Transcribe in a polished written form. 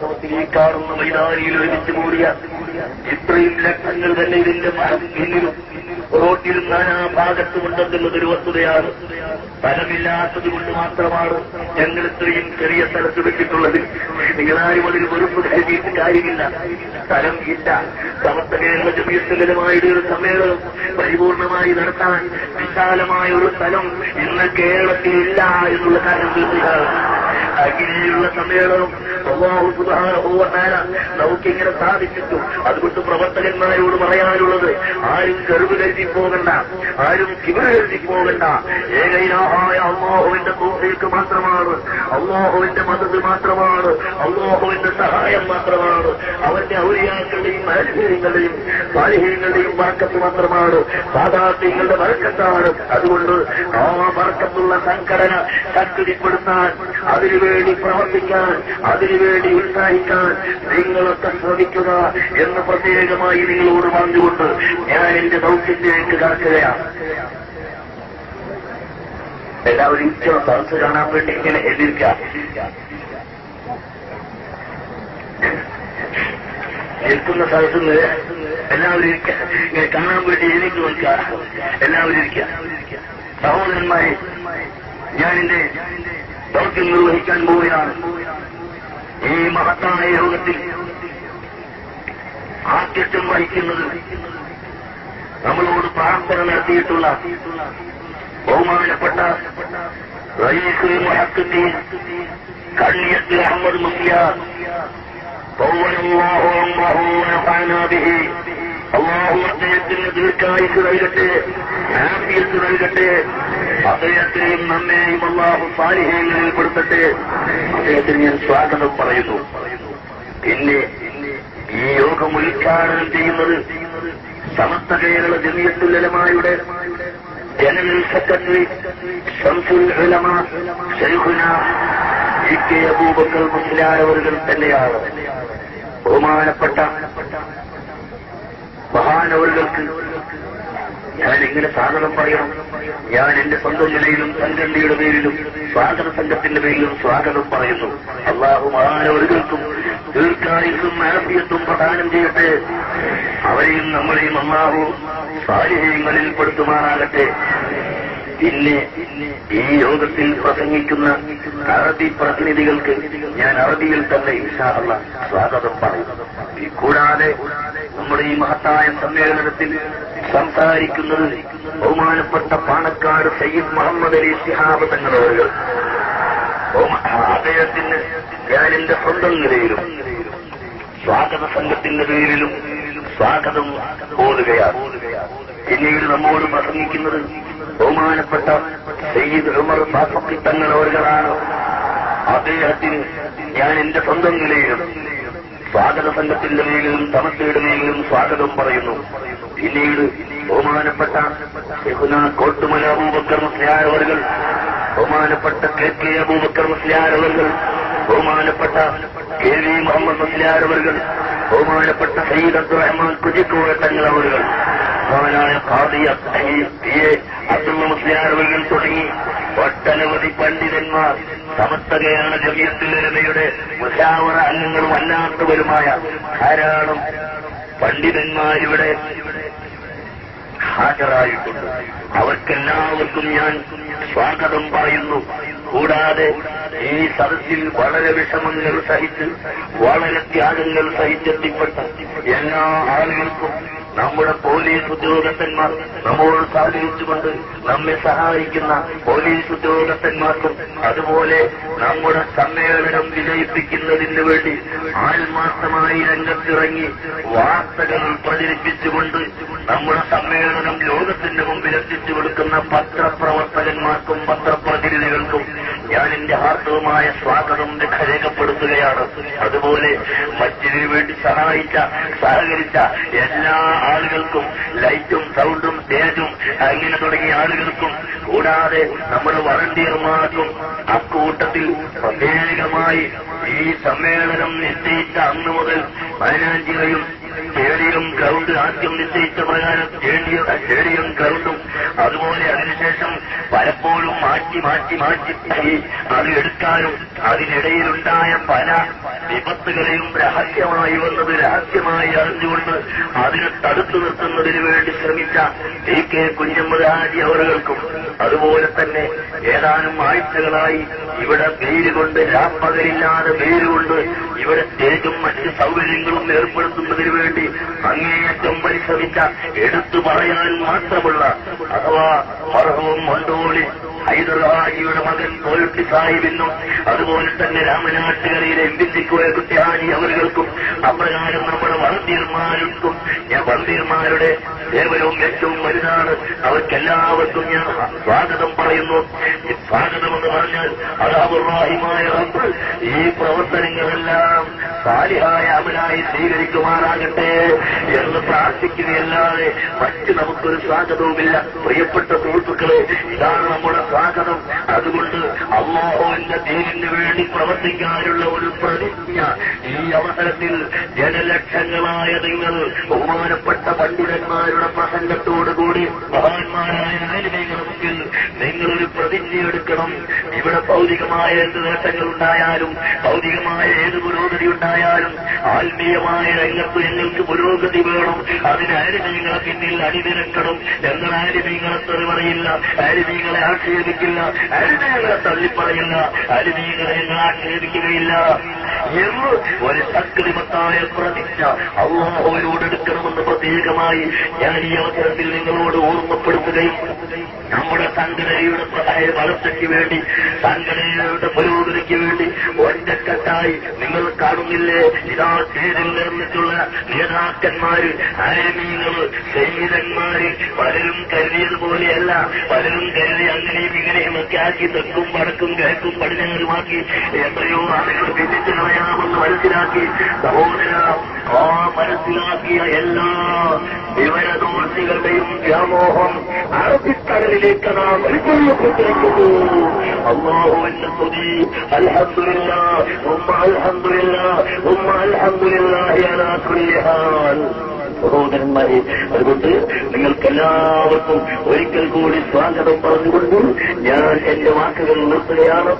വാസ്തവത്തിൽ ഈ കാണുന്ന മൈതാനിയിൽ ഒരുമിച്ച് കൂടിയ ഇത്രയും ലക്ഷങ്ങൾ തന്നെ ഇതിന്റെ പിന്നിലും റോട്ടിലും നാനാഭാഗത്തുമുണ്ടെന്നുള്ളതൊരു വസ്തുതയാണ്. സ്ഥലമില്ലാത്തത് കൊണ്ട് മാത്രമാണ് ഞങ്ങൾ ഇത്രയും ചെറിയ സ്ഥലത്ത് വെച്ചിട്ടുള്ളത്. നിങ്ങളാരും അതിന് വെറുപ്പ് കരുതിയിട്ട് കാര്യമില്ല. സ്ഥലം ഇല്ല. സമസ്ത കേരള ജമീയത്തുലമായുടെ ഒരു സമ്മേളനം പരിപൂർണമായി നടത്താൻ വിശാലമായ ഒരു സ്ഥലം ഇന്ന് കേരളത്തിലില്ല എന്നുള്ള കാര്യം തീർച്ചയാണ്. അങ്ങനെയുള്ള സമ്മേളനം അല്ലാഹു സുബ്ഹാനഹു വ തആല നമുക്കിങ്ങനെ സാധിച്ചിട്ടു. അതുകൊണ്ട് പ്രവർത്തകന്മാരോട് പറയാനുള്ളത്, ആരും കരുവ് കരുതി പോകണ്ട, ആരും കിബിറ് കരുതി പോകണ്ട. ഏകൈനായ അല്ലാഹുവിന്റെ തൗഫീഖ് മാത്രമാണ്, അല്ലാഹുവിന്റെ മദദ് മാത്രമാണ്, അല്ലാഹുവിന്റെ സഹായം മാത്രമാണ്, അവന്റെ ഔലിയാക്കളുടെയും അൽഹീങ്ങളുടെയും സാലിഹീങ്ങളുടെയും ബർക്കത്ത് മാത്രമാണ്, സാദാത്യങ്ങളുടെ ബർക്കത്താണ്. അതുകൊണ്ട് ആ ബർക്കത്തുള്ള സംഘടന ശക്തിപ്പെടുത്താൻ, അതിനുവേണ്ടി പ്രവർത്തിക്കാൻ, അതിനുവേണ്ടി ഉത്സാഹിക്കാൻ നിങ്ങളൊക്കെ ശ്രമിക്കുക എന്ന് പ്രത്യേകമായി നിങ്ങളോട് പറഞ്ഞുകൊണ്ട് ഞാൻ എന്റെ ദൗത്യത്തിലേക്ക് കടക്കുകയാണ്. എല്ലാവരും സദസ് കാണാൻ വേണ്ടി ഇങ്ങനെ എതിർക്കാം. നിൽക്കുന്ന സദസ്സിന് എല്ലാവരും ഇങ്ങനെ കാണാൻ വേണ്ടി എനിക്ക് നോക്കുക. എല്ലാവരും ഇരിക്കുക. സഹോദരന്മാരെ, ഞാൻ എന്റെ ദൗത്യം നിർവഹിക്കാൻ പോവുകയാണ്. ഈ മഹത്തായ യോഗത്തിൽ ആദ്യത്വം വഹിക്കുന്നത് നമ്മളോട് പ്രാർത്ഥന നടത്തിയിട്ടുള്ള ബഹുമാനപ്പെട്ട റയീസുൽ മുഹഖ്ഖീഖീൻ കണ്ണിയത്ത് അഹമ്മദ് മുസ്ലിയാർ തൗവലല്ലാഹു അംറഹു വനഫഅനാ ബിഹി. അല്ലാഹു അദ്ദേഹത്തിന് ദീർഘായുസ്സ് നൽകട്ടെ, ആഫിയത്ത് നൽകട്ടെ. അദ്ദേഹത്തെയും നമ്മെയും അല്ലാഹു സാലിഹീങ്ങളിൽ പെടുത്തട്ടെ. അദ്ദേഹത്തിന് ഞാൻ സ്വാഗതം പറയുന്നു. പിന്നെ ഈ യോഗം ഉദ്ഘാടനം ചെയ്യുന്നത് സമസ്ത കേരള ജമിയത്തുൽ ഉലമായുടെ ജനറൽ സെക്രട്ടറി ശംസുൽ ഉലമ ശൈഖുന ഇ.കെ. അബൂബക്കർ മുസ്ലിയാർ അവர்கள் തന്നെയാണ്. ബഹുമാനപ്പെട്ട മഹാനവറുകൾക്ക് ഞാൻ എങ്ങനെ സ്വാഗതം പറയണം? ഞാൻ എന്റെ സ്വന്തം നിലയിലും സംഘടനയുടെ പേരിലും സ്വാഗത സംഘത്തിന്റെ പേരിലും സ്വാഗതം പറയുന്നു. അല്ലാഹു മഹാനവറുകൾക്കും ദീർഘായുസ്സും ആഫിയത്തും പ്രദാനം ചെയ്യട്ടെ. അവരെയും നമ്മളെയും അല്ലാഹു സാലിഹീങ്ങളിൽ പെടുത്തുമാറാകട്ടെ. പിന്നെ ഈ യോഗത്തിൽ പ്രസംഗിക്കുന്ന അറബി പ്രതിനിധികൾക്ക് ഞാൻ അറബിയിൽ തന്നെ ഇൻഷാ അല്ലാഹ് സ്വാഗതം പറയും. കൂടാതെ നമ്മുടെ ഈ മഹത്തായ സമ്മേളനത്തിൽ സംസാരിക്കുന്നത് ബഹുമാനപ്പെട്ട പാണക്കാട് സയ്യിദ് മുഹമ്മദ് അലി ശിഹാബ് തങ്ങളവர்கள். അദ്ദേഹത്തിന് ഞാൻ എന്റെ സ്വന്തം നിലയിലും സ്വാഗത സംഘത്തിന്റെ പേരിലും സ്വാഗതം ഓതുകയാണ്. പിന്നീട് നമ്മോട് പ്രസംഗിക്കുന്നത് ബഹുമാനപ്പെട്ട സയ്യിദ് ഉമർ ഫാറൂഖി തങ്ങളവர்களാണ്. അദ്ദേഹത്തിന് ഞാൻ എന്റെ സ്വന്തം നിലയിലും സ്വാഗത സംഘത്തിന്റെ മേലും സമസ്തയുടെ മേലും സ്വാഗതം പറയുന്നു. പിന്നീട് ബഹുമാനപ്പെട്ട ശൈഖുനാ കോട്ടുമല അബൂബക്കർ മുസ്ലിയാർ അവர்கள், ബഹുമാനപ്പെട്ട കെ അബൂബക്കർ മുസ്ലിയാർ അവர்கள், ബഹുമാനപ്പെട്ട കെ.വി. മുഹമ്മദ് മുസ്ലിയാർ അവர்கள், ബഹുമാനപ്പെട്ട സയ്യിദ് അബ്ദുറഹ്മാൻ കുജിക്കോയ തങ്ങൾ അവர்கள், മഹാനായ ഖാദി പി.എ. അബ്ദുള്ള മുസ്ലിയാർ അവர்கள் തുടങ്ങി ഒട്ടനവധി പണ്ഡിതന്മാർ, സമസ്ത കേരള ജമിയത്തുൽ ഉലമയുടെ മുശാവറ അംഗങ്ങളും അല്ലാത്തവരുമായ ധാരാളം പണ്ഡിതന്മാരിവിടെ ഹാജരായിട്ടുണ്ട്. അവർക്കെല്ലാവർക്കും ഞാൻ സ്വാഗതം പറയുന്നു. കൂടാതെ ഈ സദസ്സിൽ വളരെ വിഷമങ്ങൾ സഹിച്ച് വളരെ ത്യാഗങ്ങൾ സഹിച്ചെത്തിപ്പെട്ട എല്ലാ ആളുകൾക്കും നമ്മുടെ പോലീസ് ഉദ്യോഗസ്ഥന്മാർ നമ്മോട് സഹകരിച്ചുകൊണ്ട് നമ്മെ സഹായിക്കുന്ന പോലീസ് ഉദ്യോഗസ്ഥന്മാർക്കും അതുപോലെ നമ്മുടെ സമ്മേളനം വിജയിപ്പിക്കുന്നതിന് വേണ്ടി ആത്മാർത്ഥമായി രംഗത്തിറങ്ങി വാർത്തകൾ പ്രചരിപ്പിച്ചുകൊണ്ട് നമ്മുടെ സമ്മേളനം ലോകത്തിന്റെ മുമ്പിൽ എത്തിച്ചു കൊടുക്കുന്ന പത്രപ്രവർത്തകന്മാർക്കും പത്രപ്രതിനിധികൾക്കും ഞാൻ എന്റെ ഹാർദവമായ സ്വാഗതം രേഖപ്പെടുത്തുകയാണ്. അതുപോലെ മറ്റിനു വേണ്ടി സഹകരിച്ച എല്ലാ ആളുകൾക്കും, ലൈറ്റും സൗണ്ടും സ്റ്റേജും അങ്ങനെ തുടങ്ങിയ ആളുകൾക്കും, കൂടാതെ നമ്മുടെ വളണ്ടിയർമാർക്കും അക്കൂട്ടത്തിൽ പ്രത്യേകമായി ഈ സമ്മേളനം നിശ്ചയിച്ച അന്ന് മുതൽ മൈനാഞ്ചിറയും സ്റ്റേഡിയം ഗ്രൗണ്ട് ആദ്യം നിശ്ചയിച്ച പ്രകാരം സ്റ്റേഡിയം ഗ്രൗണ്ടും അതുപോലെ അതിനുശേഷം പലപ്പോഴും മാറ്റി അത് എടുക്കാനും അതിനിടയിലുണ്ടായ പല വിപത്തുകളെയും രഹസ്യമായി വന്നത് രഹസ്യമായി അറിഞ്ഞുകൊണ്ട് അതിനെ തടുത്തു നിർത്തുന്നതിന് വേണ്ടി ശ്രമിച്ച AK കുഞ്ഞമ്മദ് ഹാജി അവറുകൾക്കും അതുപോലെ തന്നെ ഏതാനും ആഴ്ചകളായി ഇവിടെ വെയിലുകൊണ്ട് രാപ്പകലില്ലാതെ വെയിലുകൊണ്ട് ഇവിടെ സ്റ്റേജും മറ്റ് സൗകര്യങ്ങളും ഏർപ്പെടുത്തുന്നതിന് വേണ്ടി അങ്ങേയറ്റം പരിശ്രമിച്ച എടുത്തു പറയാൻ മാത്രമുള്ള അഥവാ മർഹൂം മണ്ടോളി ഹൈദർഹാജിയുടെ മകൻ കോയട്ടി സാഹിബിനും അതുപോലെ തന്നെ രാമനാട്ടുകരയിലെ എംപിസിക്കോയ കുട്ടിഹാജി അവരുകൾക്കും അപ്രകാരം നമ്മുടെ വളണ്ടിയർമാർക്കും ഞാൻ വളണ്ടിയർമാരുടെ സേവനവും ഏറ്റവും വലുതാണ്. അവർക്കെല്ലാവർക്കും ഞാൻ സ്വാഗതം പറയുന്നു. സ്വാഗതമെന്ന് പറഞ്ഞാൽ അല്ലാഹുറഹിമായ റബ്ബ് ഈ പ്രവർത്തനങ്ങളെല്ലാം സാലിഹായ അമലായി സ്വീകരിക്കുമാറാകട്ടെ എന്ന് പ്രാർത്ഥിക്കുകയല്ലാതെ മറ്റ് നമുക്കൊരു സ്വാഗതവുമില്ല. പ്രിയപ്പെട്ട സുഹൃത്തുക്കളെ, ഇതാണ് നമ്മുടെ സ്വാഗതം. അതുകൊണ്ട് അല്ലാഹുവിന്റെ ദീനിന് വേണ്ടി പ്രവർത്തിക്കാനുള്ള ഒരു പ്രതിജ്ഞ ഈ അവസരത്തിൽ ജനലക്ഷങ്ങളായ നിങ്ങൾ ബഹുമാനപ്പെട്ട പണ്ഡിതന്മാരുടെ പ്രസംഗത്തോടുകൂടി മഹാന്മാരായ ആലിമീങ്ങൾക്ക് നിങ്ങളൊരു പ്രതിജ്ഞയെടുക്കണം. ഇവിടെ ഭൗതികമായ എന്ത് നേട്ടങ്ങളുണ്ടായാലും ഭൗതികമായ ഏത് പുരോഗതി ഉണ്ടായാലും ആത്മീയമായ രംഗത്ത് ഞങ്ങൾക്ക് പുരോഗതി വേണം. അതിന് ആലിമീങ്ങളെ പിന്നിൽ അണിനിരക്കണം. ഞങ്ങൾ ആലിമീങ്ങളെ തെറി പറയില്ല, ആലിമീങ്ങളെ ആക്ഷേപിക്കില്ല, ആലിമീങ്ങളെ തള്ളിപ്പറയില്ല, ആലിമീങ്ങളെ ഞങ്ങൾ ആക്ഷേപിക്കുകയില്ല എന്ന് ഒരു ശക്തിമത്തായ പ്രതിജ്ഞ അല്ലാഹുവിനോടെടുക്കണമെന്ന് പ്രത്യേകമായി ഞാൻ ഈ അവസരത്തിൽ നിങ്ങളോട് ഓർമ്മപ്പെടുത്തുകയും നമ്മുടെ സംഘടനയുടെ വളർച്ചയ്ക്ക് വേണ്ടി സംഘടനയുടെ പുരോഗതിക്ക് വേണ്ടി ഒറ്റക്കെട്ടായി നിങ്ങൾ കാണുന്നില്ലേ, ഇതാ സ്റ്റേജിൽ നിർമ്മിച്ചുള്ള നേതാക്കന്മാര്, ആലിമീങ്ങള്, സയ്യിദന്മാര് പലരും കരുതിയതുപോലെയല്ല. പലരും കരുതി അങ്ങനെയും ഇങ്ങനെയും ഒക്കെ ആക്കി തെക്കും വടക്കും കിഴക്കും പടിഞ്ഞാറുമാക്കി എത്രയോ ആളുകൾ വിധിച്ചു കളയാമെന്ന് മനസ്സിലാക്കി. സഹോദര, ആ മനസ്സിലാക്കിയ എല്ലാ വിവരദോഷികളുടെയും വ്യാമോഹം അറബിക്കടലിലേക്ക് നാം വലിച്ചെറിയപ്പെട്ടിരിക്കുന്നു. അല്ലാഹുവിന്റെ സ്തുതി. അൽഹംദുലില്ലാഹ്, ഉമ്മ അൽഹംദുലില്ലാഹ്, ഉമ്മ അൽഹംദുലില്ലാഹി അലാ കുല്ലി ഹാൽ. സഹോദരന്മാരെ, അതുകൊണ്ട് നിങ്ങൾക്കെല്ലാവർക്കും ഒരിക്കൽ കൂടി സ്വാഗതം പറഞ്ഞുകൊണ്ട് ഞാൻ എന്റെ വാക്കുകൾ നിർത്തുകയാണ്.